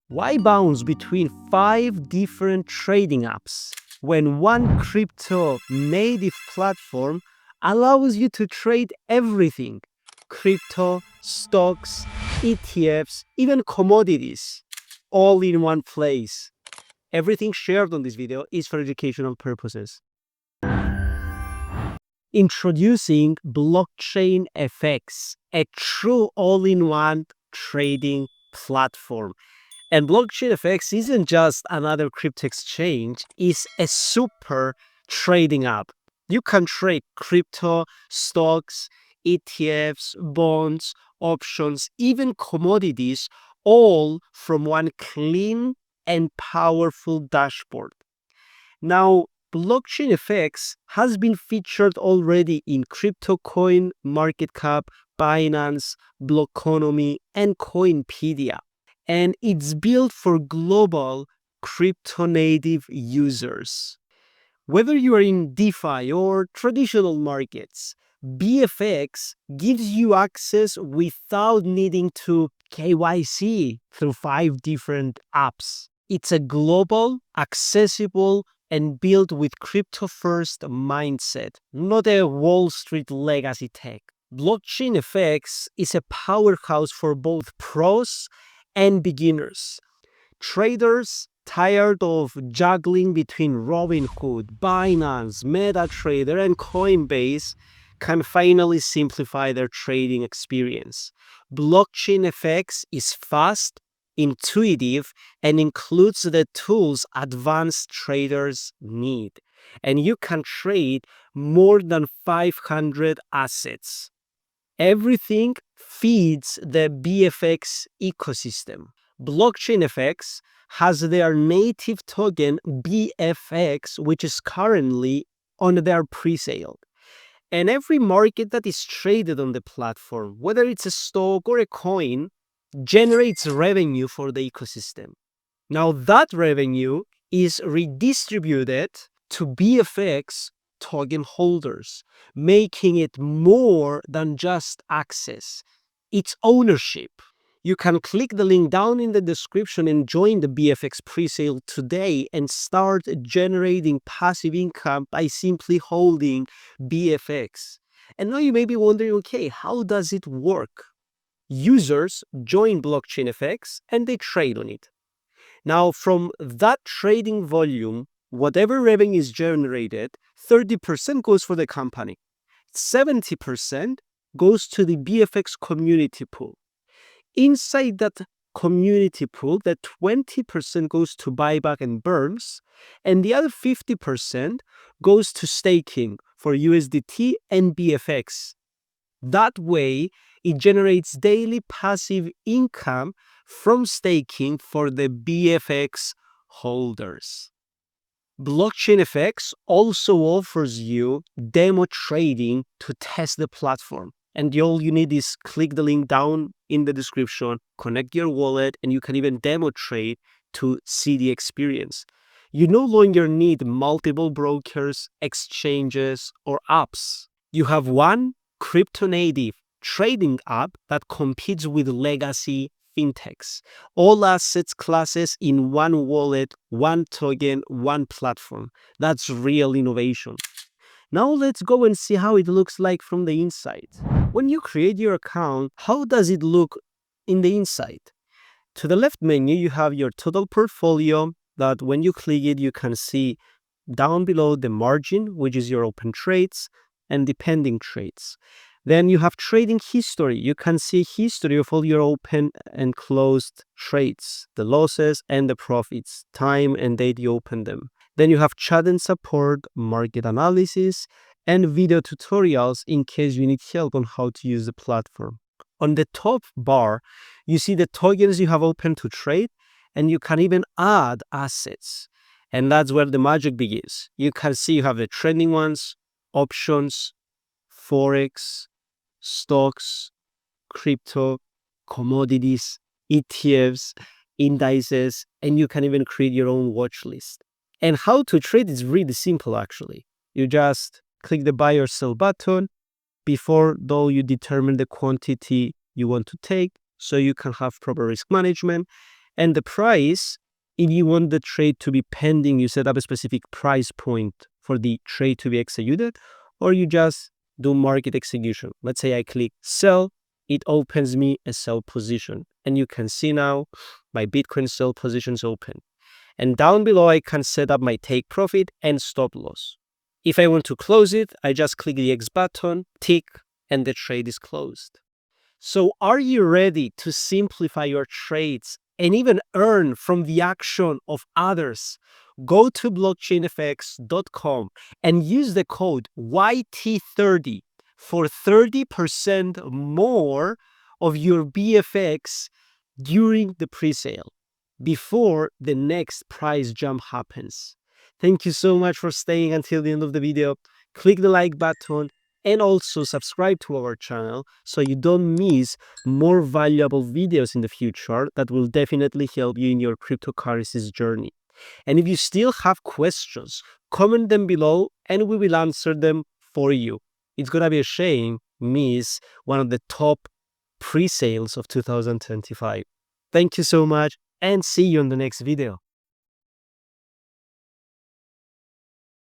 Why bounce between 5 different trading apps when one crypto native platform allows you to trade everything? Crypto, stocks, ETFs, even commodities, all in one place. Everything shared on this video is for educational purposes. Introducing BlockchainFX, a true all-in-one trading platform. And BlockchainFX isn't just another crypto exchange, it's a super trading app. You can trade crypto, stocks, ETFs, bonds, options, even commodities, all from one clean and powerful dashboard. Now, BlockchainFX has been featured already in CryptoCoin, MarketCap, Binance, Blockonomy, and Coinpedia. And it's built for global crypto native users. Whether you are in DeFi or traditional markets, BFX gives you access without needing to KYC through 5 different apps. It's a global, accessible, and built with crypto-first mindset, not a Wall Street legacy tech. BlockchainFX is a powerhouse for both pros and beginners. Traders tired of juggling between Robinhood, Binance, MetaTrader, and Coinbase can finally simplify their trading experience. BlockchainFX is fast, intuitive, and includes the tools advanced traders need. And you can trade more than 500 assets. Everything feeds the BFX ecosystem. BlockchainFX has their native token BFX, which is currently on their presale. And every market that is traded on the platform, whether it's a stock or a coin, generates revenue for the ecosystem. Now that revenue is redistributed to BFX token holders, making it more than just access. It's ownership. You can click the link down in the description and join the BFX presale today and start generating passive income by simply holding BFX. And now you may be wondering, okay, how does it work? Users join BlockchainFX and they trade on it. Now, from that trading volume, whatever revenue is generated, 30% goes for the company. 70% goes to the BFX community pool. Inside that community pool, that 20% goes to buyback and burns, and the other 50% goes to staking for USDT and BFX. That way, it generates daily passive income from staking for the BFX holders. BlockchainFX also offers you demo trading to test the platform. And all you need is click the link down in the description, connect your wallet, and you can even demo trade to see the experience. You no longer need multiple brokers, exchanges, or apps. You have one crypto native trading app that competes with legacy fintechs. All assets classes in one wallet, one token, one platform. That's real innovation. Now let's go and see how it looks like from the inside. When you create your account, how does it look in the inside? To the left menu, you have your total portfolio that when you click it, you can see down below the margin, which is your open trades and the pending trades. Then you have trading history. You can see history of all your open and closed trades, the losses and the profits, time and date you opened them. Then you have chat and support, market analysis, and video tutorials in case you need help on how to use the platform. On the top bar, you see the tokens you have open to trade, and you can even add assets. And that's where the magic begins. You can see you have the trending ones, options, forex, stocks, crypto, commodities, ETFs, indices, and you can even create your own watch list. And how to trade is really simple actually. You just click the buy or sell button before though you determine the quantity you want to take so you can have proper risk management. And the price, if you want the trade to be pending, you set up a specific price point for the trade to be executed, or you just do market execution. Let's say I click sell, it opens me a sell position. And you can see now my Bitcoin sell positions open. And down below, I can set up my take profit and stop loss. If I want to close it, I just click the X button, tick, and the trade is closed. So are you ready to simplify your trades and even earn from the action of others? Go to blockchainfx.com and use the code YT30 for 30% more of your BFX during the presale, before the next price jump happens. Thank you so much for staying until the end of the video. Click the like button and also subscribe to our channel so you don't miss more valuable videos in the future that will definitely help you in your cryptocurrencies journey. And if you still have questions, comment them below and we will answer them for you. It's gonna be a shame miss one of the top pre-sales of 2025. Thank you so much and see you in the next video.